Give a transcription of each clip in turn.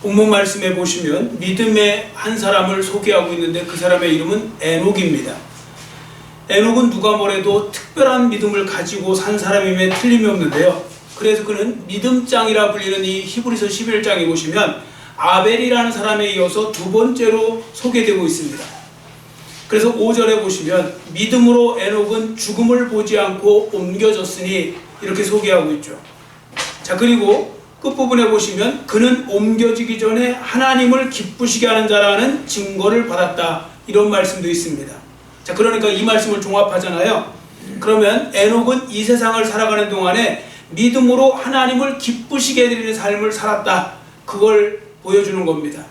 본문 말씀에 보시면 믿음의 한 사람을 소개하고 있는데 그 사람의 이름은 에녹입니다. 에녹은 누가 뭐래도 특별한 믿음을 가지고 산 사람임에 틀림이 없는데요. 그래서 그는 믿음장이라 불리는 이 히브리서 11장에 보시면 아벨이라는 사람에 이어서 두 번째로 소개되고 있습니다. 그래서 5절에 보시면 믿음으로 에녹은 죽음을 보지 않고 옮겨졌으니 이렇게 소개하고 있죠. 자, 그리고 끝부분에 보시면 그는 옮겨지기 전에 하나님을 기쁘시게 하는 자라는 증거를 받았다, 이런 말씀도 있습니다. 자, 그러니까 이 말씀을 종합하잖아요. 그러면 에녹은 이 세상을 살아가는 동안에 믿음으로 하나님을 기쁘시게 해드리는 삶을 살았다, 그걸 보여주는 겁니다.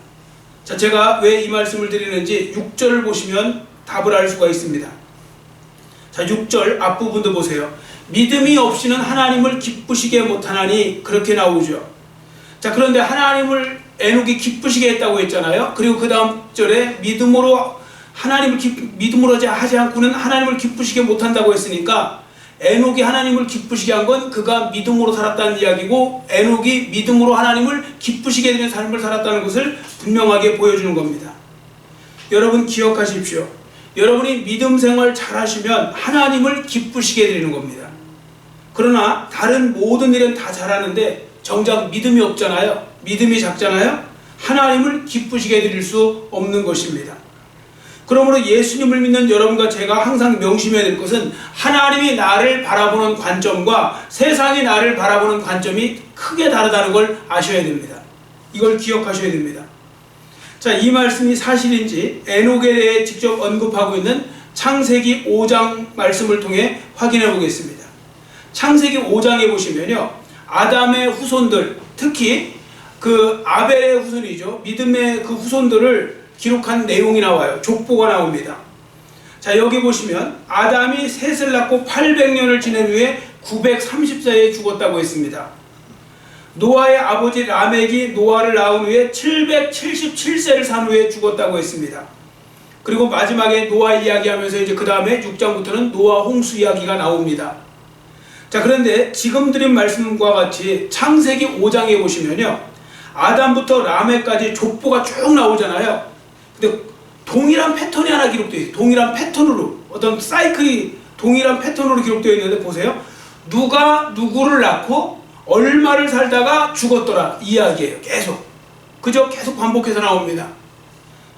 자, 제가 왜 이 말씀을 드리는지 6절을 보시면 답을 알 수가 있습니다. 자, 6절 앞부분도 보세요. 믿음이 없이는 하나님을 기쁘시게 못하나니, 그렇게 나오죠. 자, 그런데 하나님을 에녹이 기쁘시게 했다고 했잖아요. 그리고 그 다음 절에 믿음으로 하지 않고는 하나님을 기쁘시게 못한다고 했으니까 에녹이 하나님을 기쁘시게 한 건 그가 믿음으로 살았다는 이야기고, 에녹이 믿음으로 하나님을 기쁘시게 해드리는 삶을 살았다는 것을 분명하게 보여주는 겁니다. 여러분 기억하십시오. 여러분이 믿음 생활 잘 하시면 하나님을 기쁘시게 해드리는 겁니다. 그러나 다른 모든 일은 다 잘하는데 정작 믿음이 없잖아요. 믿음이 작잖아요. 하나님을 기쁘시게 해드릴 수 없는 것입니다. 그러므로 예수님을 믿는 여러분과 제가 항상 명심해야 될 것은 하나님이 나를 바라보는 관점과 세상이 나를 바라보는 관점이 크게 다르다는 걸 아셔야 됩니다. 이걸 기억하셔야 됩니다. 자, 이 말씀이 사실인지 에녹에 대해 직접 언급하고 있는 창세기 5장 말씀을 통해 확인해 보겠습니다. 창세기 5장에 보시면요, 아담의 후손들, 특히 그 아벨의 후손이죠, 믿음의 그 후손들을 기록한 내용이 나와요. 족보가 나옵니다. 자, 여기 보시면 아담이 셋을 낳고 800년을 지낸 후에 930세에 죽었다고 했습니다. 노아의 아버지 라멕이 노아를 낳은 후에 777세를 산 후에 죽었다고 했습니다. 그리고 마지막에 노아 이야기하면서 이제 그 다음에 6장부터는 노아 홍수 이야기가 나옵니다. 자, 그런데 지금 드린 말씀과 같이 창세기 5장에 보시면요, 아담부터 라멕까지 족보가 쭉 나오잖아요. 근데 동일한 패턴이 하나 기록되어 있어요. 동일한 패턴으로, 어떤 사이클이 동일한 패턴으로 기록되어 있는데 보세요. 누가 누구를 낳고 얼마를 살다가 죽었더라, 이 이야기예요. 계속 반복해서 나옵니다.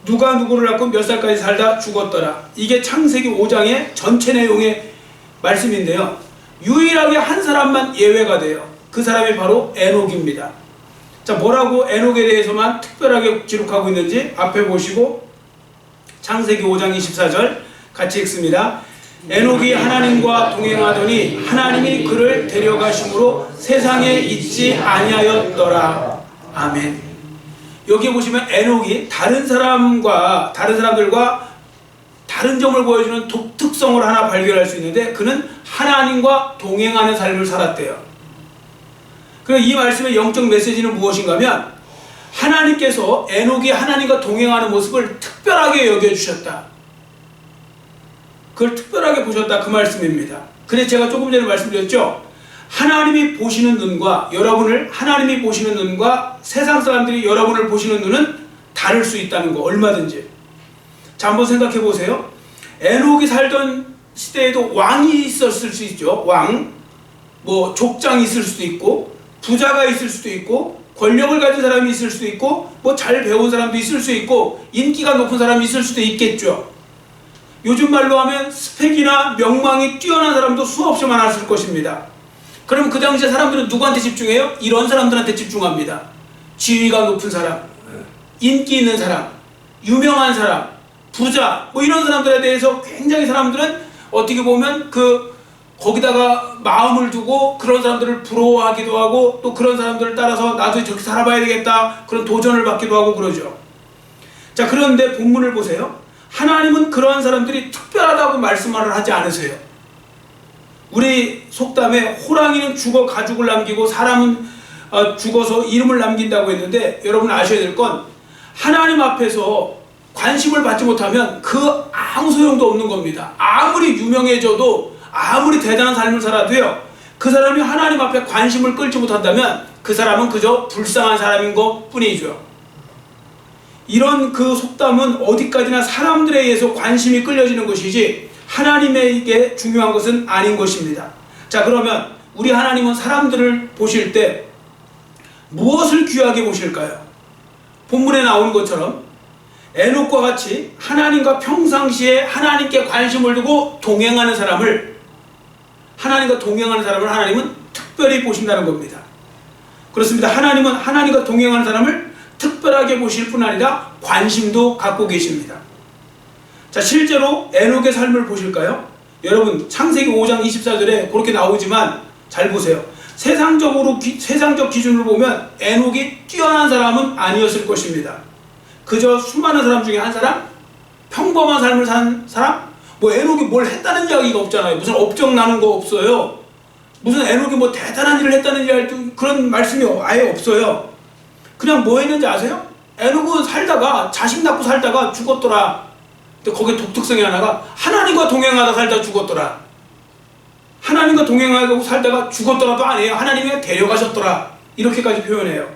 누가 누구를 낳고 몇 살까지 살다 죽었더라. 이게 창세기 5장의 전체 내용의 말씀인데요. 유일하게 한 사람만 예외가 돼요. 그 사람이 바로 에녹입니다. 자, 뭐라고 에녹에 대해서만 특별하게 기록하고 있는지 앞에 보시고 창세기 5장 24절 같이 읽습니다. 에녹이 하나님과 동행하더니 하나님이 그를 데려가심으로 세상에 있지 아니하였더라. 아멘. 여기 보시면 에녹이 다른 사람들과 다른 점을 보여주는 독특성을 하나 발견할 수 있는데, 그는 하나님과 동행하는 삶을 살았대요. 그럼 이 말씀의 영적 메시지는 무엇인가 하면, 하나님께서 에녹이 하나님과 동행하는 모습을 특별하게 여겨주셨다, 그걸 특별하게 보셨다, 그 말씀입니다. 그래서 제가 조금 전에 말씀드렸죠. 하나님이 보시는 눈과 하나님이 보시는 눈과 세상 사람들이 여러분을 보시는 눈은 다를 수 있다는 거, 얼마든지. 자, 한번 생각해 보세요. 에녹이 살던 시대에도 왕이 있었을 수 있죠. 족장이 있을 수도 있고, 부자가 있을 수도 있고, 권력을 가진 사람이 있을 수도 있고, 잘 배운 사람도 있을 수 있고, 인기가 높은 사람이 있을 수도 있겠죠. 요즘 말로 하면 스펙이나 명망이 뛰어난 사람도 수없이 많았을 것입니다. 그럼 그 당시에 사람들은 누구한테 집중해요? 이런 사람들한테 집중합니다. 지위가 높은 사람, 인기 있는 사람, 유명한 사람, 부자, 이런 사람들에 대해서 굉장히 사람들은 어떻게 보면 거기다가 마음을 두고 그런 사람들을 부러워하기도 하고, 또 그런 사람들을 따라서 나도 저렇게 살아봐야 되겠다, 그런 도전을 받기도 하고 그러죠. 자, 그런데 본문을 보세요. 하나님은 그러한 사람들이 특별하다고 말씀을 하지 않으세요. 우리 속담에 호랑이는 죽어 가죽을 남기고 사람은 죽어서 이름을 남긴다고 했는데, 여러분 아셔야 될 건 하나님 앞에서 관심을 받지 못하면 아무 소용도 없는 겁니다. 아무리 유명해져도, 아무리 대단한 삶을 살아도요, 그 사람이 하나님 앞에 관심을 끌지 못한다면 그 사람은 그저 불쌍한 사람인 것 뿐이죠. 이런 그 속담은 어디까지나 사람들에 의해서 관심이 끌려지는 것이지 하나님에게 중요한 것은 아닌 것입니다. 자, 그러면 우리 하나님은 사람들을 보실 때 무엇을 귀하게 보실까요? 본문에 나오는 것처럼 에녹과 같이 하나님과 평상시에 하나님께 관심을 두고 동행하는 사람을, 하나님과 동행하는 사람을 하나님은 특별히 보신다는 겁니다. 그렇습니다. 하나님은 하나님과 동행하는 사람을 특별하게 보실 뿐 아니라 관심도 갖고 계십니다. 자, 실제로 에녹의 삶을 보실까요? 여러분, 창세기 5장 24절에 그렇게 나오지만 잘 보세요. 세상적 기준으로 보면 에녹이 뛰어난 사람은 아니었을 것입니다. 그저 수많은 사람 중에 한 사람? 평범한 삶을 산 사람? 뭐 에녹이 뭘 했다는 이야기가 없잖아요. 무슨 업적 나는 거 없어요. 무슨 에녹이 뭐 대단한 일을 했다는 그런 말씀이 아예 없어요. 그냥 뭐 했는지 아세요? 에녹은 살다가, 자식 낳고 살다가 죽었더라. 근데 거기에 독특성이 하나가 하나님과 동행하다 살다 죽었더라. 하나님과 동행하고 살다가 죽었더라도 아니에요. 하나님이 데려가셨더라. 이렇게까지 표현해요.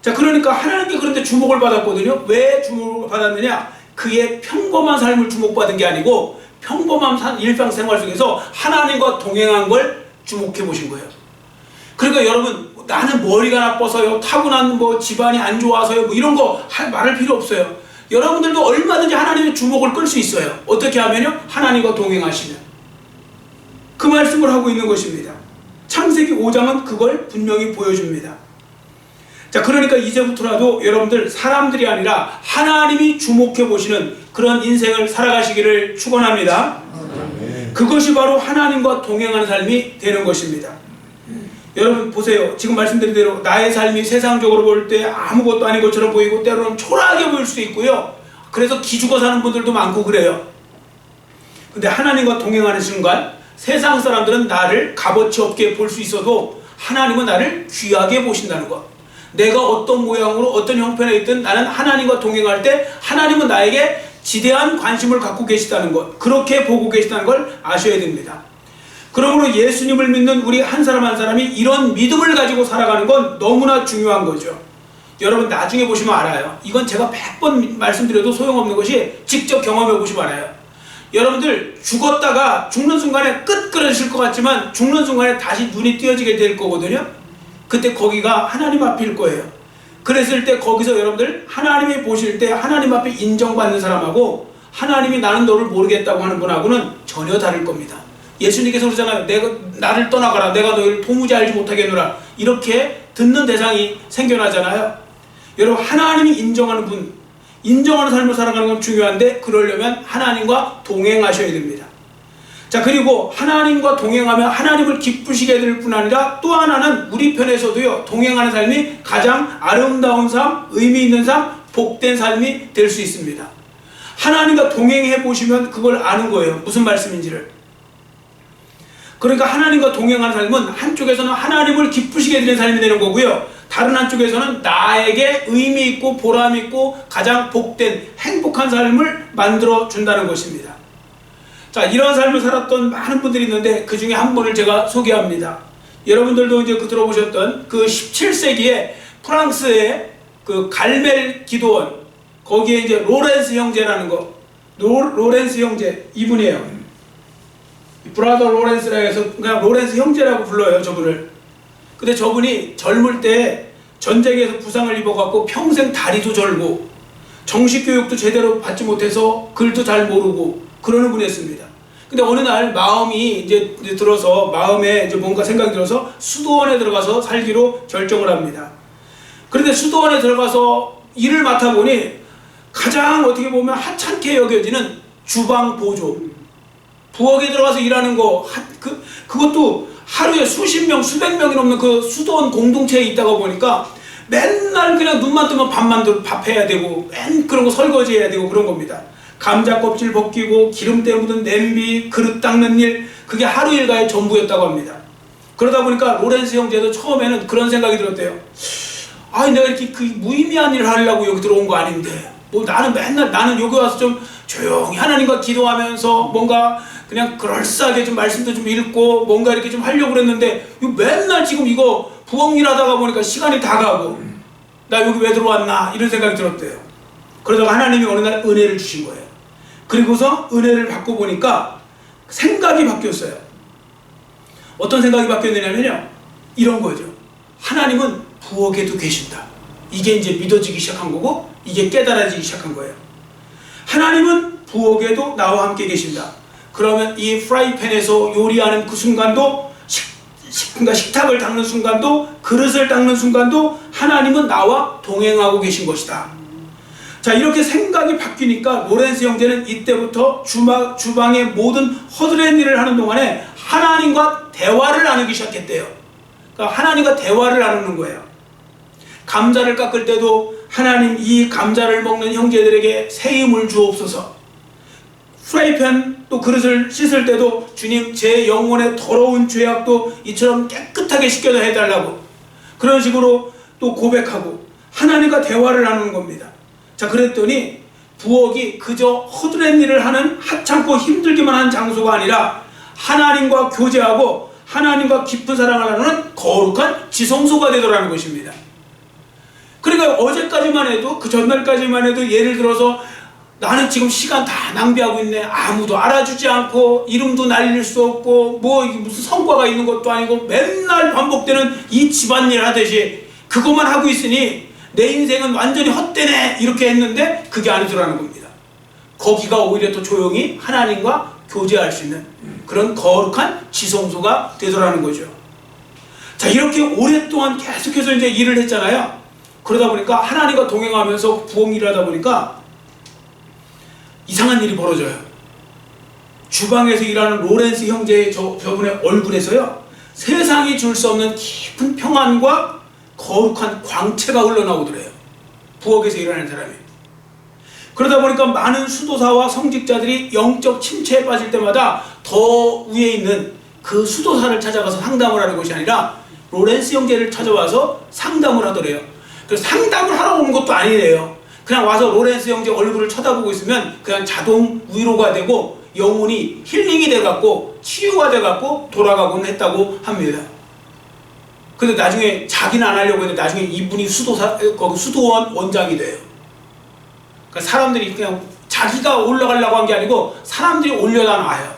자, 그러니까 하나님께 그런데 주목을 받았거든요. 왜 주목을 받았느냐? 그의 평범한 삶을 주목받은 게 아니고 평범한 일상생활 속에서 하나님과 동행한 걸 주목해 보신 거예요. 그러니까 여러분, 나는 머리가 나빠서요, 타고난 뭐 집안이 안 좋아서요, 뭐 이런 거 말할 필요 없어요. 여러분들도 얼마든지 하나님의 주목을 끌 수 있어요. 어떻게 하면요? 하나님과 동행하시면. 그 말씀을 하고 있는 것입니다. 창세기 5장은 그걸 분명히 보여줍니다. 자, 그러니까 이제부터라도 여러분들 사람들이 아니라 하나님이 주목해 보시는 그런 인생을 살아가시기를 축원합니다. 그것이 바로 하나님과 동행하는 삶이 되는 것입니다. 여러분 보세요. 지금 말씀드린 대로 나의 삶이 세상적으로 볼 때 아무것도 아닌 것처럼 보이고 때로는 초라하게 보일 수 있고요. 그래서 기죽어 사는 분들도 많고 그래요. 근데 하나님과 동행하는 순간 세상 사람들은 나를 값어치 없게 볼 수 있어도 하나님은 나를 귀하게 보신다는 것. 내가 어떤 모양으로 어떤 형편에 있든 나는 하나님과 동행할 때 하나님은 나에게 지대한 관심을 갖고 계시다는 것, 그렇게 보고 계시다는 걸 아셔야 됩니다. 그러므로 예수님을 믿는 우리 한 사람 한 사람이 이런 믿음을 가지고 살아가는 건 너무나 중요한 거죠. 여러분 나중에 보시면 알아요. 이건 제가 100번 말씀드려도 소용없는 것이 직접 경험해 보시면 알아요. 여러분들 죽었다가 죽는 순간에 끄트러지실 것 같지만 죽는 순간에 다시 눈이 띄어지게 될 거거든요. 그때 거기가 하나님 앞일 거예요. 그랬을 때 거기서 여러분들 하나님이 보실 때 하나님 앞에 인정받는 사람하고 하나님이 나는 너를 모르겠다고 하는 분하고는 전혀 다를 겁니다. 예수님께서 그러잖아요. 나를 떠나가라. 내가 너희를 도무지 알지 못하겠노라. 이렇게 듣는 대상이 생겨나잖아요. 여러분 하나님이 인정하는 분, 인정하는 삶을 살아가는 건 중요한데 그러려면 하나님과 동행하셔야 됩니다. 자, 그리고 하나님과 동행하면 하나님을 기쁘시게 될 뿐 아니라 또 하나는 우리 편에서도요, 동행하는 삶이 가장 아름다운 삶, 의미 있는 삶, 복된 삶이 될 수 있습니다. 하나님과 동행해 보시면 그걸 아는 거예요. 무슨 말씀인지를. 그러니까 하나님과 동행하는 삶은 한쪽에서는 하나님을 기쁘시게 되는 삶이 되는 거고요. 다른 한쪽에서는 나에게 의미 있고 보람 있고 가장 복된 행복한 삶을 만들어 준다는 것입니다. 자, 이런 삶을 살았던 많은 분들이 있는데 그 중에 한 분을 제가 소개합니다. 여러분들도 이제 들어보셨던 그 17세기에 프랑스의 그 갈멜 기도원, 거기에 이제 로렌스 형제라는 거, 로렌스 형제 이분이에요. 브라더 로렌스라 해서 그냥 로렌스 형제라고 불러요, 저분을. 근데 저분이 젊을 때 전쟁에서 부상을 입어갖고 평생 다리도 절고 정식 교육도 제대로 받지 못해서 글도 잘 모르고 그러는 분이었습니다. 근데 어느 날 마음이 이제 들어서 마음에 이제 뭔가 생각이 들어서 수도원에 들어가서 살기로 결정을 합니다. 그런데 수도원에 들어가서 일을 맡아보니 가장 어떻게 보면 하찮게 여겨지는 주방 보조, 부엌에 들어가서 일하는 거, 그것도 하루에 수십 명, 수백 명이 넘는 그 수도원 공동체에 있다가 보니까 맨날 그냥 눈만 뜨면 밥 해야 되고, 그런 거 설거지 해야 되고 그런 겁니다. 감자 껍질 벗기고, 기름때 묻은 냄비, 그릇 닦는 일, 그게 하루 일과의 전부였다고 합니다. 그러다 보니까 로렌스 형제도 처음에는 그런 생각이 들었대요. 아, 내가 이렇게 그 무의미한 일을 하려고 여기 들어온 거 아닌데, 뭐 나는 여기 와서 좀 조용히 하나님과 기도하면서 뭔가 그냥 그럴싸하게 좀 말씀도 좀 읽고 뭔가 이렇게 좀 하려고 그랬는데 맨날 지금 이거 부엌 일 하다가 보니까 시간이 다 가고 나 여기 왜 들어왔나 이런 생각이 들었대요. 그러다가 하나님이 어느 날 은혜를 주신 거예요. 그리고서 은혜를 받고 보니까 생각이 바뀌었어요. 어떤 생각이 바뀌었느냐면요, 이런 거죠. 하나님은 부엌에도 계신다. 이게 이제 믿어지기 시작한 거고, 이게 깨달아지기 시작한 거예요. 하나님은 부엌에도 나와 함께 계신다. 그러면 이 프라이팬에서 요리하는 그 순간도, 식탁을 닦는 순간도, 그릇을 닦는 순간도 하나님은 나와 동행하고 계신 것이다. 자, 이렇게 생각이 바뀌니까 로렌스 형제는 이때부터 주방의 모든 허드렛 일을 하는 동안에 하나님과 대화를 나누기 시작했대요. 그러니까 하나님과 대화를 나누는 거예요. 감자를 깎을 때도 하나님, 이 감자를 먹는 형제들에게 새 힘을 주옵소서. 프라이팬 또 그릇을 씻을 때도 주님, 제 영혼의 더러운 죄악도 이처럼 깨끗하게 씻겨서 해달라고, 그런 식으로 또 고백하고 하나님과 대화를 나누는 겁니다. 자, 그랬더니 부엌이 그저 허드렛 일을 하는 하찮고 힘들기만 한 장소가 아니라 하나님과 교제하고 하나님과 깊은 사랑을 나누는 거룩한 지성소가 되더라는 것입니다. 그러니까 어제까지만 해도, 그 전날까지만 해도, 예를 들어서 나는 지금 시간 다 낭비하고 있네, 아무도 알아주지 않고 이름도 날릴 수 없고 뭐 무슨 성과가 있는 것도 아니고 맨날 반복되는 이 집안일 하듯이 그것만 하고 있으니 내 인생은 완전히 헛되네, 이렇게 했는데 그게 아니더라는 겁니다. 거기가 오히려 또 조용히 하나님과 교제할 수 있는 그런 거룩한 지성소가 되더라는 거죠. 자, 이렇게 오랫동안 계속해서 이제 일을 했잖아요. 그러다 보니까 하나님과 동행하면서 부엌 일을 하다 보니까 이상한 일이 벌어져요. 주방에서 일하는 로렌스 형제의 저분의 얼굴에서요, 세상이 줄 수 없는 깊은 평안과 거룩한 광채가 흘러나오더래요. 부엌에서 일하는 사람이. 그러다 보니까 많은 수도사와 성직자들이 영적 침체에 빠질 때마다 더 위에 있는 그 수도사를 찾아가서 상담을 하는 것이 아니라 로렌스 형제를 찾아와서 상담을 하더래요. 그래서 상담을 하러 오는 것도 아니래요. 그냥 와서 로렌스 형제 얼굴을 쳐다보고 있으면 그냥 자동 위로가 되고 영혼이 힐링이 돼갖고 치유가 돼갖고 돌아가곤 했다고 합니다. 근데 나중에 자기는 안 하려고 했는데 나중에 이분이 거기 수도원 원장이 돼요. 그러니까 사람들이 그냥 자기가 올라가려고 한 게 아니고 사람들이 올려다 놔요.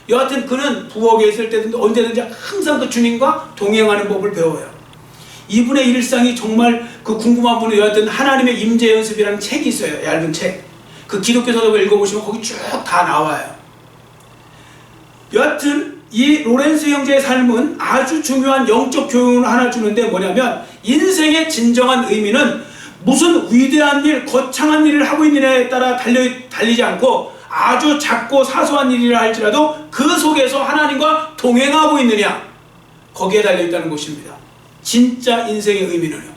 여하튼 그는 부엌에 있을 때든지 언제든지 항상 그 주님과 동행하는 법을 배워요. 이분의 일상이 정말, 그 궁금한 분은 여하튼 하나님의 임재 연습이라는 책이 있어요. 얇은 책. 그 기독교 서적을 읽어보시면 거기 쭉 다 나와요. 여하튼 이 로렌스 형제의 삶은 아주 중요한 영적 교훈을 하나 주는데 뭐냐면, 인생의 진정한 의미는 무슨 위대한 일, 거창한 일을 하고 있느냐에 따라 달리지 않고 아주 작고 사소한 일이라 할지라도 그 속에서 하나님과 동행하고 있느냐, 거기에 달려있다는 것입니다. 진짜 인생의 의미는요.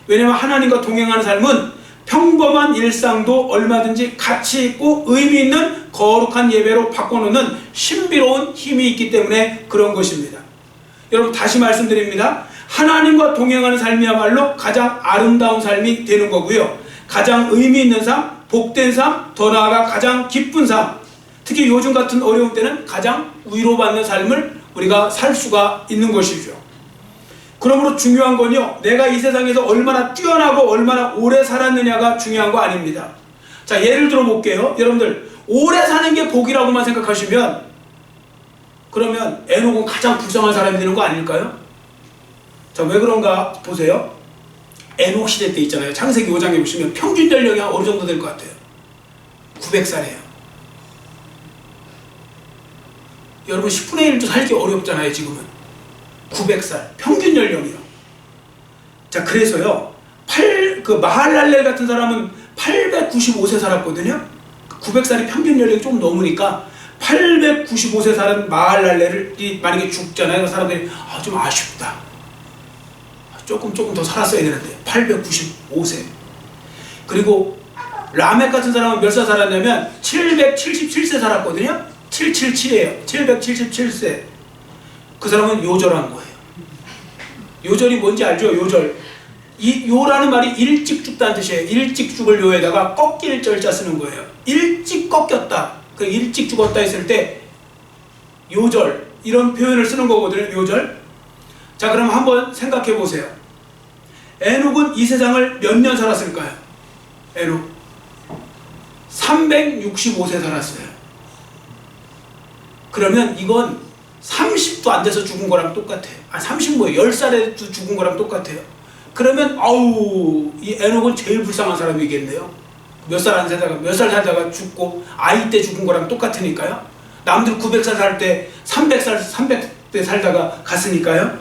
왜냐하면 하나님과 동행하는 삶은 평범한 일상도 얼마든지 가치 있고 의미 있는 거룩한 예배로 바꿔놓는 신비로운 힘이 있기 때문에 그런 것입니다. 여러분, 다시 말씀드립니다. 하나님과 동행하는 삶이야말로 가장 아름다운 삶이 되는 거고요. 가장 의미 있는 삶, 복된 삶, 더 나아가 가장 기쁜 삶, 특히 요즘 같은 어려운 때는 가장 위로받는 삶을 우리가 살 수가 있는 것이죠. 그러므로 중요한 건요, 내가 이 세상에서 얼마나 뛰어나고 얼마나 오래 살았느냐가 중요한 거 아닙니다. 자, 예를 들어 볼게요. 여러분들, 오래 사는 게 복이라고만 생각하시면 그러면 에녹은 가장 불쌍한 사람이 되는 거 아닐까요? 자, 왜 그런가 보세요. 에녹 시대 때 있잖아요. 창세기 5장에 보시면 평균 연령이 어느 정도 될 것 같아요? 900살이에요. 여러분, 10분의 1도 살기 어렵잖아요, 지금은. 900살 평균 연령이요. 자, 그래서요, 마할랄렐 같은 사람은 895세 살았거든요. 900살이 평균 연령이 좀 넘으니까 895세 사는 마할랄렐이 만약에 죽잖아요. 그 사람들이 좀 아쉽다, 조금 더 살았어야 되는데 895세. 그리고 라멕 같은 사람은 몇 살 살았냐면 777세 살았거든요. 777이에요. 777세. 그 사람은 요절한 거예요. 요절이 뭔지 알죠? 요절. 이 요라는 말이 일찍 죽다는 뜻이에요. 일찍 죽을 요에다가 꺾일 절자 쓰는 거예요. 일찍 꺾였다, 그 일찍 죽었다 했을 때 요절, 이런 표현을 쓰는 거거든요. 요절. 자, 그럼 한번 생각해 보세요. 에녹은 이 세상을 몇 년 살았을까요? 에녹 365세 살았어요. 그러면 이건 30도 안 돼서 죽은 거랑 똑같아요. 30 뭐예요? 10살에 죽은 거랑 똑같아요. 그러면 아우, 이 에녹은 제일 불쌍한 사람이겠네요. 몇 살 살다가 죽고 아이 때 죽은 거랑 똑같으니까요. 남들 900살 살 때 300대 살다가 갔으니까요.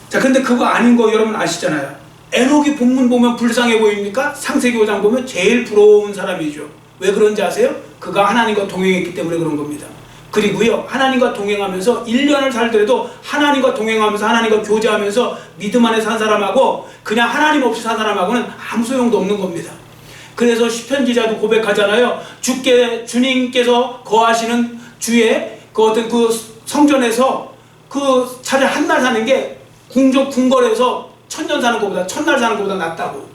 자, 근데 그거 아닌 거 여러분 아시잖아요. 에녹이 본문 보면 불쌍해 보입니까? 창세기 5장 보면 제일 부러운 사람이죠. 왜 그런지 아세요? 그가 하나님과 동행했기 때문에 그런 겁니다. 그리고요, 하나님과 동행하면서 1년을 살더라도 하나님과 동행하면서 하나님과 교제하면서 믿음 안에 산 사람하고 그냥 하나님 없이 산 사람하고는 아무 소용도 없는 겁니다. 그래서 시편 기자도 고백하잖아요. 주님께서 거하시는 주의 그 어떤 그 성전에서 그 차라리 한 날 사는 게 궁궐에서 천년 사는 것보다 천날 사는 것보다 낫다고.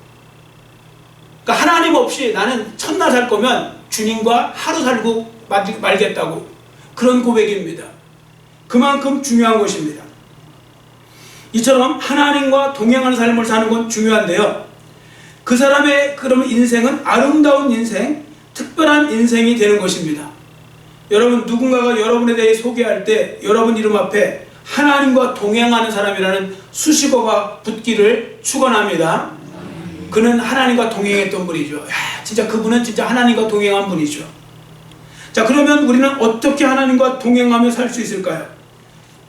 그러니까 하나님 없이 나는 천날 살 거면 주님과 하루 살고 말겠다고. 그런 고백입니다. 그만큼 중요한 것입니다. 이처럼 하나님과 동행하는 삶을 사는 건 중요한데요. 그 사람의 그러면 인생은 아름다운 인생, 특별한 인생이 되는 것입니다. 여러분, 누군가가 여러분에 대해 소개할 때 여러분 이름 앞에 하나님과 동행하는 사람이라는 수식어가 붙기를 축원합니다. 그는 하나님과 동행했던 분이죠. 야, 진짜 그분은 진짜 하나님과 동행한 분이죠. 자, 그러면 우리는 어떻게 하나님과 동행하며 살 수 있을까요?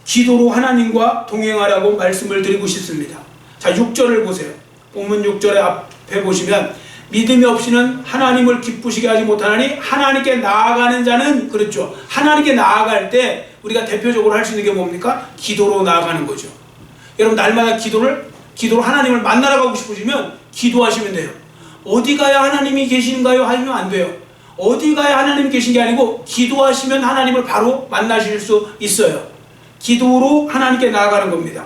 기도로 하나님과 동행하라고 말씀을 드리고 싶습니다. 자, 6절을 보세요. 본문 6절에 앞에 보시면 믿음이 없이는 하나님을 기쁘시게 하지 못하나니 하나님께 나아가는 자는, 그렇죠, 하나님께 나아갈 때 우리가 대표적으로 할 수 있는 게 뭡니까? 기도로 나아가는 거죠. 여러분, 날마다 기도로 하나님을 만나러 가고 싶으시면 기도하시면 돼요. 어디 가야 하나님이 계신가요? 하시면 안 돼요. 어디 가야 하나님이 계신 게 아니고 기도하시면 하나님을 바로 만나실 수 있어요. 기도로 하나님께 나아가는 겁니다.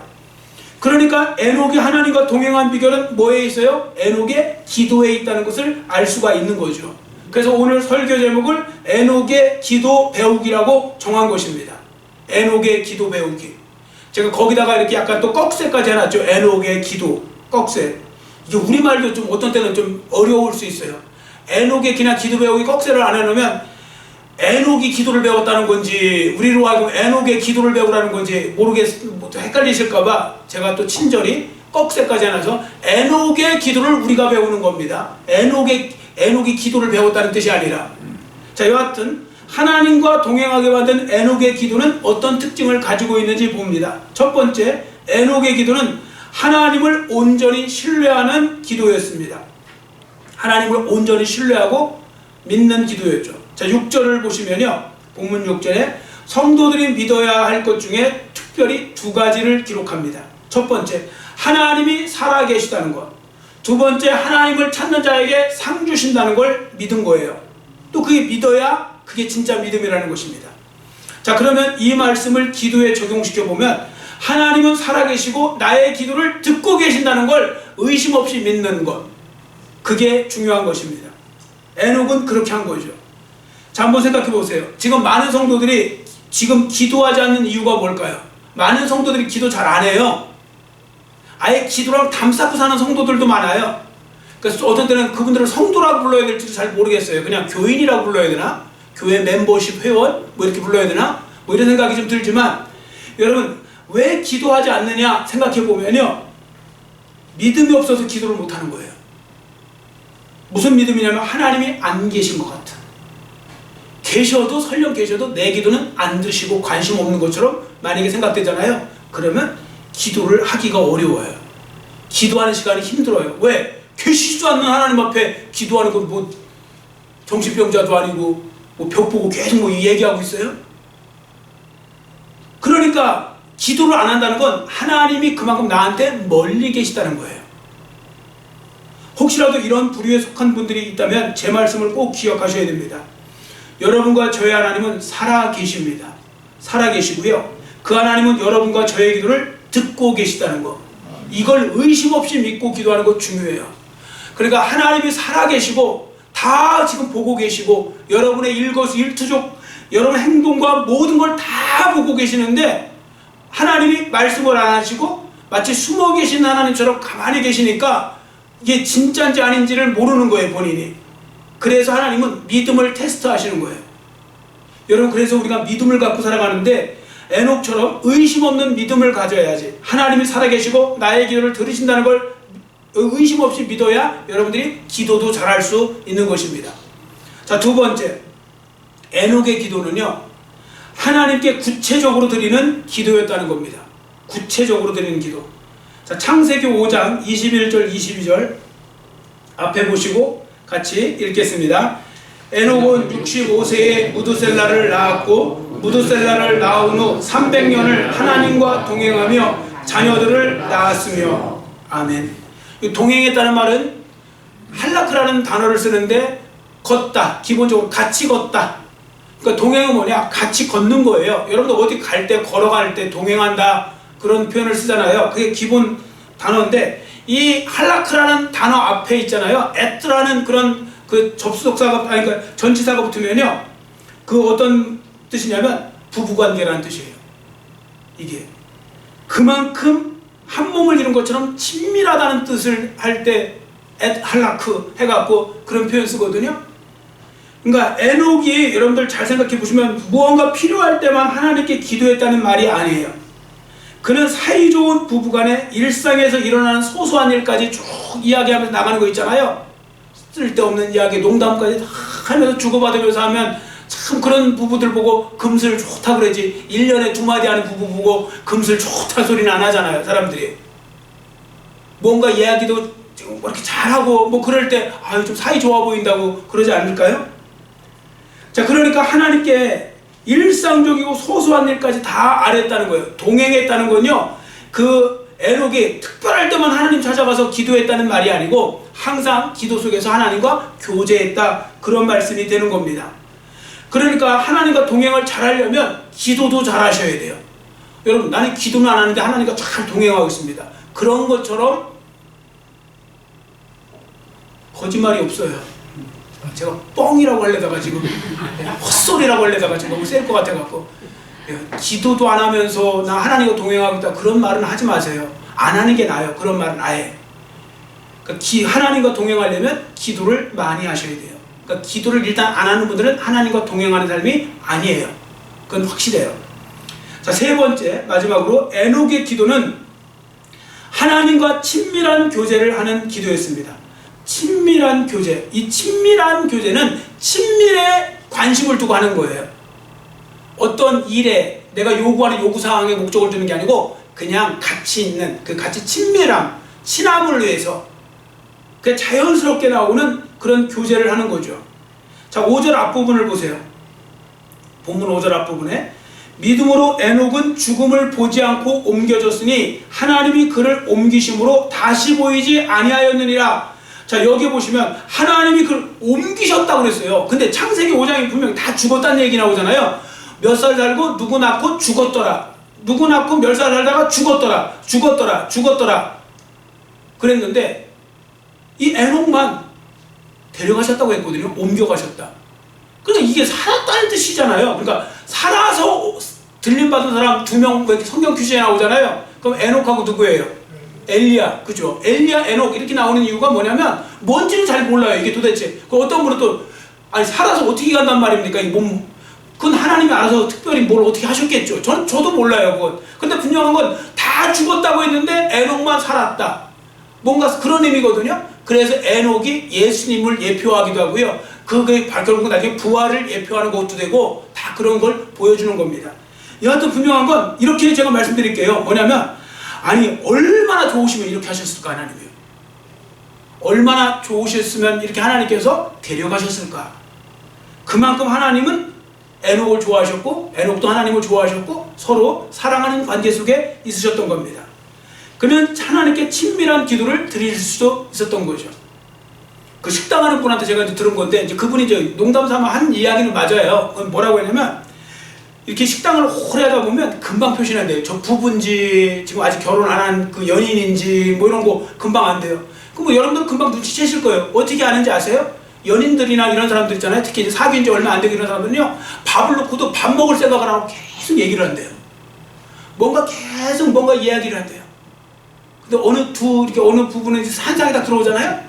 그러니까 에녹이 하나님과 동행한 비결은 뭐에 있어요? 에녹의 기도에 있다는 것을 알 수가 있는 거죠. 그래서 오늘 설교 제목을 에녹의 기도 배우기라고 정한 것입니다. 에녹의 기도 배우기. 제가 거기다가 이렇게 약간 또 꺽쇠까지 해놨죠. 에녹의 기도, 꺽쇠. 이게 우리말도 좀 어떤 때는 좀 어려울 수 있어요. 에녹의 그냥 기도 배우기 꺽쇠를 안 해놓으면 에녹이 기도를 배웠다는 건지 우리로 하여금 에녹의 기도를 배우라는 건지 헷갈리실까봐 제가 또 친절히 꺽쇠까지 해놔서 에녹의 기도를 우리가 배우는 겁니다. 에녹이 기도를 배웠다는 뜻이 아니라. 자, 여하튼 하나님과 동행하게 만든 에녹의 기도는 어떤 특징을 가지고 있는지 봅니다. 첫 번째, 에녹의 기도는 하나님을 온전히 신뢰하는 기도였습니다. 하나님을 온전히 신뢰하고 믿는 기도였죠. 자, 6절을 보시면요, 본문 6절에 성도들이 믿어야 할 것 중에 특별히 두 가지를 기록합니다. 첫 번째, 하나님이 살아계시다는 것. 두 번째, 하나님을 찾는 자에게 상 주신다는 걸 믿은 거예요. 또 그게 믿어야 그게 진짜 믿음이라는 것입니다. 자, 그러면 이 말씀을 기도에 적용시켜 보면 하나님은 살아계시고 나의 기도를 듣고 계신다는 걸 의심 없이 믿는 것, 그게 중요한 것입니다. 에녹은 그렇게 한 거죠. 자, 한번 생각해 보세요. 지금 많은 성도들이 지금 기도하지 않는 이유가 뭘까요? 많은 성도들이 기도 잘 안 해요. 아예 기도랑 담쌓고 사는 성도들도 많아요. 그래서 어떤 때는 그분들을 성도라고 불러야 될지도 잘 모르겠어요. 그냥 교인이라고 불러야 되나? 교회 멤버십 회원? 뭐 이렇게 불러야 되나? 뭐 이런 생각이 좀 들지만, 여러분, 왜 기도하지 않느냐 생각해 보면요, 믿음이 없어서 기도를 못 하는 거예요. 무슨 믿음이냐면 하나님이 안 계신 것 같은, 설령 계셔도 내 기도는 안 드시고 관심 없는 것처럼 만약에 생각되잖아요. 그러면 기도를 하기가 어려워요. 기도하는 시간이 힘들어요. 왜? 계시지도 않는 하나님 앞에 기도하는 건 뭐 정신병자도 아니고 뭐 벽 보고 계속 뭐 얘기하고 있어요? 그러니까 기도를 안 한다는 건 하나님이 그만큼 나한테 멀리 계시다는 거예요. 혹시라도 이런 부류에 속한 분들이 있다면 제 말씀을 꼭 기억하셔야 됩니다. 여러분과 저의 하나님은 살아계십니다. 살아계시고요, 그 하나님은 여러분과 저의 기도를 듣고 계시다는 것, 이걸 의심 없이 믿고 기도하는 것 중요해요. 그러니까 하나님이 살아계시고 다 지금 보고 계시고 여러분의 일거수일투족, 여러분 행동과 모든 걸 다 보고 계시는데 하나님이 말씀을 안 하시고 마치 숨어 계신 하나님처럼 가만히 계시니까 이게 진짜인지 아닌지를 모르는 거예요, 본인이. 그래서 하나님은 믿음을 테스트하시는 거예요. 여러분, 그래서 우리가 믿음을 갖고 살아가는데 에녹처럼 의심 없는 믿음을 가져야지. 하나님이 살아계시고 나의 기도를 들으신다는 걸 의심 없이 믿어야 여러분들이 기도도 잘할 수 있는 것입니다. 자, 두 번째, 에녹의 기도는요, 하나님께 구체적으로 드리는 기도였다는 겁니다. 구체적으로 드리는 기도. 자, 창세기 5장 21절 22절 앞에 보시고 같이 읽겠습니다. 에녹은 65세에 무두셀라를 낳았고 무두셀라를 낳은 후 300년을 하나님과 동행하며 자녀들을 낳았으며. 아멘. 동행했다는 말은 할라크라는 단어를 쓰는데 걷다, 기본적으로 같이 걷다. 그러니까 동행은 뭐냐? 같이 걷는 거예요. 여러분들 어디 갈 때, 걸어갈 때 동행한다, 그런 표현을 쓰잖아요. 그게 기본 단어인데 이 할라크라는 단어 앞에 있잖아요. 에트라는 그런 그 접속사가, 아니 그러니까 전치사가 붙으면요, 그 어떤 뜻이냐면 부부관계라는 뜻이에요. 이게 그만큼 한 몸을 이룬 것처럼 친밀하다는 뜻을 할 때 할라크 해갖고 그런 표현 쓰거든요. 그러니까 에녹이 여러분들 잘 생각해 보시면 무언가 필요할 때만 하나님께 기도했다는 말이 아니에요. 그는 사이좋은 부부간의 일상에서 일어나는 소소한 일까지 쭉 이야기하면서 나가는 거 있잖아요. 쓸데없는 이야기, 농담까지 다 하면서 주고받으면서 하면 참 그런 부부들 보고 금슬 좋다 그러지. 1년에 2마디 하는 부부 보고 금슬 좋다 소리는 안 하잖아요, 사람들이. 뭔가 이야기도 뭐 이렇게 잘하고 뭐 그럴 때 아유 좀 사이 좋아 보인다고 그러지 않을까요? 자, 그러니까 하나님께 일상적이고 소소한 일까지 다 아뢰었다는 거예요. 동행했다는 건요, 그 에녹이 특별할 때만 하나님 찾아가서 기도했다는 말이 아니고 항상 기도 속에서 하나님과 교제했다, 그런 말씀이 되는 겁니다. 그러니까 하나님과 동행을 잘하려면 기도도 잘하셔야 돼요. 여러분, 나는 기도는 안 하는데 하나님과 잘 동행하고 있습니다. 그런 것처럼 거짓말이 없어요. 제가 뻥이라고 하려다가 지금 헛소리라고 하려다가 지금 너무 셀 것 같아갖고, 기도도 안 하면서 나 하나님과 동행하고 있다, 그런 말은 하지 마세요. 안 하는 게 나아요. 그런 말은 아예. 그러니까 하나님과 동행하려면 기도를 많이 하셔야 돼요. 그러니까 기도를 일단 안 하는 분들은 하나님과 동행하는 삶이 아니에요. 그건 확실해요. 자, 세 번째, 마지막으로 에녹의 기도는 하나님과 친밀한 교제를 하는 기도였습니다. 친밀한 교제. 이 친밀한 교제는 친밀에 관심을 두고 하는 거예요. 어떤 일에 내가 요구하는 요구사항에 목적을 두는 게 아니고 그냥 같이 있는 그 같이 친밀함, 친함을 위해서 그 자연스럽게 나오는 그런 교제를 하는 거죠. 자, 5절 앞부분을 보세요. 본문 5절 앞부분에 믿음으로 에녹은 죽음을 보지 않고 옮겨졌으니 하나님이 그를 옮기심으로 다시 보이지 아니하였느니라. 자, 여기 보시면 하나님이 그를 옮기셨다고 그랬어요. 근데 창세기 5장에 분명히 다 죽었다는 얘기 나오잖아요. 몇 살 살고 누구 낳고 죽었더라. 누구 낳고 몇 살 살다가 죽었더라. 죽었더라. 죽었더라. 그랬는데 이 에녹만 데려가셨다고 했거든요. 옮겨가셨다. 그러니까 이게 살았다는 뜻이잖아요. 그러니까 살아서 들림받은 사람 2명 왜 성경 퀴즈에 나오잖아요. 그럼 에녹하고 누구예요? 엘리야. 그죠? 엘리야, 에녹 이렇게 나오는 이유가 뭐냐면 뭔지는 잘 몰라요. 이게 도대체. 그 어떤 분은 또 아니 살아서 어떻게 간단 말입니까? 이 몸, 그건 하나님이 알아서 특별히 뭘 어떻게 하셨겠죠. 저도 몰라요. 그건. 근데 분명한 건 다 죽었다고 했는데 에녹만 살았다. 뭔가 그런 의미거든요. 그래서 에녹이 예수님을 예표하기도 하고요. 그게 결국 나중에 부활을 예표하는 것도 되고 다 그런 걸 보여주는 겁니다. 여하튼 분명한 건 이렇게 제가 말씀드릴게요. 뭐냐면 아니 얼마나 좋으시면 이렇게 하셨을까 하나님이요. 얼마나 좋으셨으면 이렇게 하나님께서 데려가셨을까. 그만큼 하나님은 에녹을 좋아하셨고 에녹도 하나님을 좋아하셨고 서로 사랑하는 관계 속에 있으셨던 겁니다. 그는 하나님께 친밀한 기도를 드릴 수도 있었던 거죠. 그 식당하는 분한테 제가 이제 들은 건데 이제 그분이 이제 농담 삼아 한 이야기는 맞아요. 그건 뭐라고 했냐면 이렇게 식당을 오래 하다 보면 금방 표시난대요. 저 부부인지 지금 아직 결혼 안 한 그 연인인지 뭐 이런 거 금방 안 돼요. 그럼 뭐 여러분들 금방 눈치채실 거예요. 어떻게 아는지 아세요? 연인들이나 이런 사람들 있잖아요. 특히 이제 사귄 지 얼마 안 되고 이런 사람들은요. 밥을 놓고도 밥 먹을 생각을 하고 계속 얘기를 한대요. 뭔가 계속 뭔가 이야기를 한대요. 근데 어느 부부는 이제 산상에 다 들어오잖아요.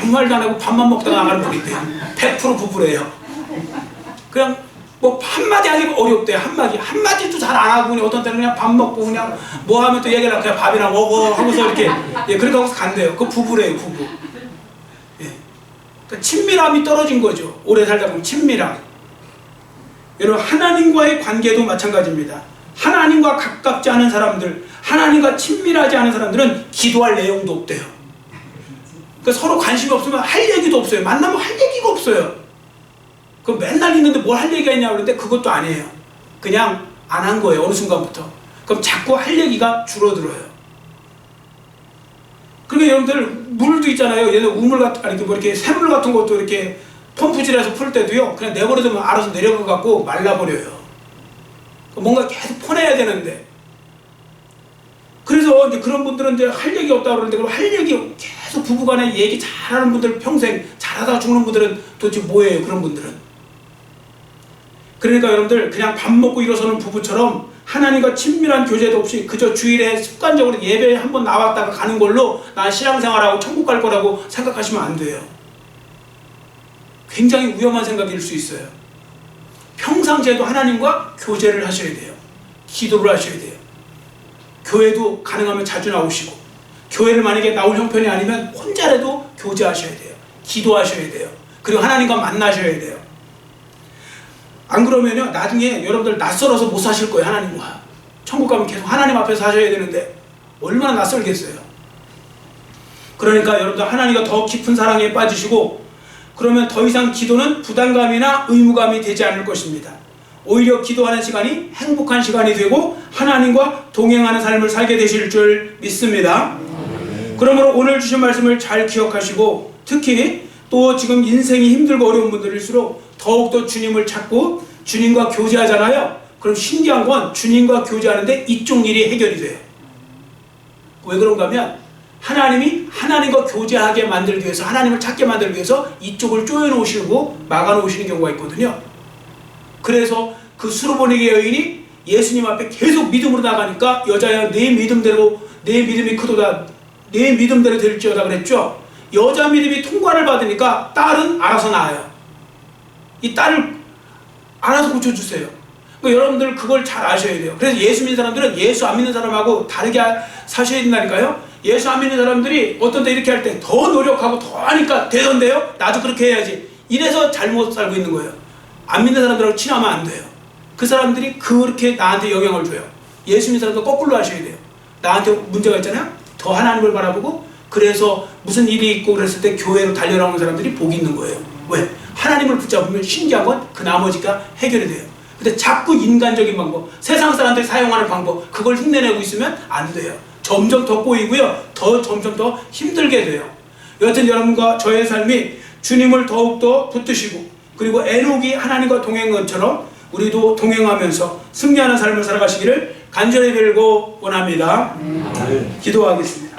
아무 말도 안 하고 밥만 먹다가 나가는 분이 있대요. 100% 부부래요. 그냥 뭐 한마디 하기 어렵대요. 한마디도 잘 안 하고 그냥 어떤 때는 그냥 밥 먹고 그냥 뭐 하면 또 얘기를 하고 그냥 밥이나 먹어 하고서 이렇게 그렇게 하고서 간대요. 그 부부래요, 부부. 그러니까 친밀함이 떨어진 거죠. 오래 살다 보면 친밀함. 여러분, 하나님과의 관계도 마찬가지입니다. 하나님과 가깝지 않은 사람들, 하나님과 친밀하지 않은 사람들은 기도할 내용도 없대요. 그러니까 서로 관심이 없으면 할 얘기도 없어요. 만나면 할 얘기가 없어요. 그럼 맨날 있는데 뭘 할 얘기가 있냐고 그러는데 그것도 아니에요. 그냥 안 한 거예요. 어느 순간부터. 그럼 자꾸 할 얘기가 줄어들어요. 그러니까 여러분들 물도 있잖아요. 예를 들어 우물 같은, 아니 뭐 이렇게 샘물 같은 것도 이렇게 펌프질해서 풀 때도요. 그냥 내버려두면 알아서 내려가 갖고 말라버려요. 뭔가 계속 퍼내야 되는데. 그래서 이제 그런 분들은 이제 할 얘기 없다고 그러는데, 그럼 할 얘기 계속 부부간에 얘기 잘하는 분들, 평생 잘하다가 죽는 분들은 도대체 뭐예요? 그런 분들은. 그러니까 여러분들 그냥 밥 먹고 일어서는 부부처럼 하나님과 친밀한 교제도 없이 그저 주일에 습관적으로 예배에 한번 나왔다가 가는 걸로 난 신앙생활하고 천국 갈 거라고 생각하시면 안 돼요. 굉장히 위험한 생각일 수 있어요. 평상시에도 하나님과 교제를 하셔야 돼요. 기도를 하셔야 돼요. 교회도 가능하면 자주 나오시고, 교회를 만약에 나올 형편이 아니면 혼자라도 교제하셔야 돼요. 기도하셔야 돼요. 그리고 하나님과 만나셔야 돼요. 안 그러면요, 나중에 여러분들 낯설어서 못 사실 거예요. 하나님과. 천국 가면 계속 하나님 앞에서 사셔야 되는데 얼마나 낯설겠어요. 그러니까 여러분들 하나님과 더 깊은 사랑에 빠지시고, 그러면 더 이상 기도는 부담감이나 의무감이 되지 않을 것입니다. 오히려 기도하는 시간이 행복한 시간이 되고 하나님과 동행하는 삶을 살게 되실 줄 믿습니다. 그러므로 오늘 주신 말씀을 잘 기억하시고, 특히 또 지금 인생이 힘들고 어려운 분들일수록 더욱더 주님을 찾고 주님과 교제하잖아요. 그럼 신기한 건 주님과 교제하는데 이쪽 일이 해결이 돼요. 왜 그런가 하면 하나님이 하나님과 교제하게 만들기 위해서, 하나님을 찾게 만들기 위해서 이쪽을 쪼여놓으시고 막아놓으시는 경우가 있거든요. 그래서 그 수로보니게 여인이 예수님 앞에 계속 믿음으로 나가니까, 여자야 내 믿음대로, 내 믿음이 크도다, 내 믿음대로 될지어다 그랬죠. 여자 믿음이 통과를 받으니까 딸은 알아서 나아요. 이 딸을 알아서 고쳐주세요. 그러니까 여러분들 그걸 잘 아셔야 돼요. 그래서 예수 믿는 사람들은 예수 안 믿는 사람하고 다르게 사셔야 된다니까요. 예수 안 믿는 사람들이 어떤 때 이렇게 할 때 더 노력하고 더 하니까 되던데요. 나도 그렇게 해야지. 이래서 잘못 살고 있는 거예요. 안 믿는 사람들하고 친하면 안 돼요. 그 사람들이 그렇게 나한테 영향을 줘요. 예수 믿는 사람도 거꾸로 하셔야 돼요. 나한테 문제가 있잖아요. 더 하나님을 바라보고, 그래서 무슨 일이 있고 그랬을 때 교회로 달려나오는 사람들이 복이 있는 거예요. 왜? 하나님을 붙잡으면 신기한 건 그 나머지가 해결이 돼요. 근데 자꾸 인간적인 방법, 세상 사람들이 사용하는 방법, 그걸 흉내내고 있으면 안 돼요. 점점 더 꼬이고요. 점점 더 힘들게 돼요. 여하튼 여러분과 저의 삶이 주님을 더욱더 붙드시고, 그리고 에녹이 하나님과 동행한 것처럼 우리도 동행하면서 승리하는 삶을 살아가시기를 간절히 빌고 원합니다. 기도하겠습니다.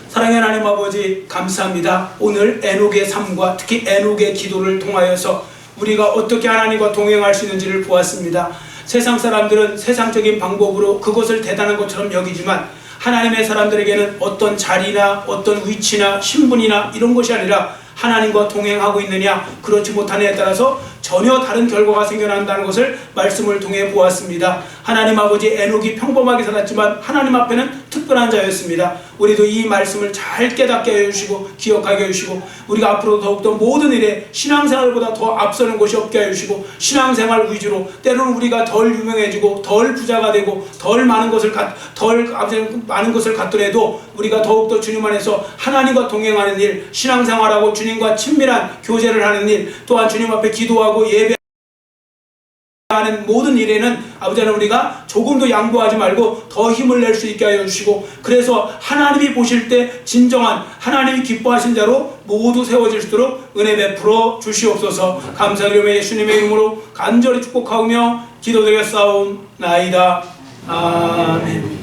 사랑의 하나님 아버지, 감사합니다. 오늘 에녹의 삶과 특히 에녹의 기도를 통하여서 우리가 어떻게 하나님과 동행할 수 있는지를 보았습니다. 세상 사람들은 세상적인 방법으로 그것을 대단한 것처럼 여기지만, 하나님의 사람들에게는 어떤 자리나 어떤 위치나 신분이나 이런 것이 아니라 하나님과 동행하고 있느냐 그렇지 못하느냐에 따라서 전혀 다른 결과가 생겨난다는 것을 말씀을 통해 보았습니다. 하나님 아버지, 에녹이 평범하게 살았지만 하나님 앞에는 특별한 자였습니다. 우리도 이 말씀을 잘 깨닫게 해주시고 기억하게 해주시고, 우리가 앞으로 더욱더 모든 일에 신앙생활보다 더 앞서는 것이 없게 해주시고, 신앙생활 위주로 때로는 우리가 덜 유명해지고 덜 부자가 되고 덜 많은 것을 갖더라도 우리가 더욱더 주님 안에서 하나님과 동행하는 일, 신앙생활하고 주님과 친밀한 교제를 하는 일, 또한 주님 앞에 기도하고 예배하는 모든 일에는 아버지 하나님, 우리가 조금도 양보하지 말고 더 힘을 낼 수 있게 하여 주시고, 그래서 하나님이 보실 때 진정한 하나님이 기뻐하신 자로 모두 세워질 수 있도록 은혜 베풀어 주시옵소서. 감사드리며 예수님의 이름으로 간절히 축복하며 기도드렸사옵나이다. 아멘.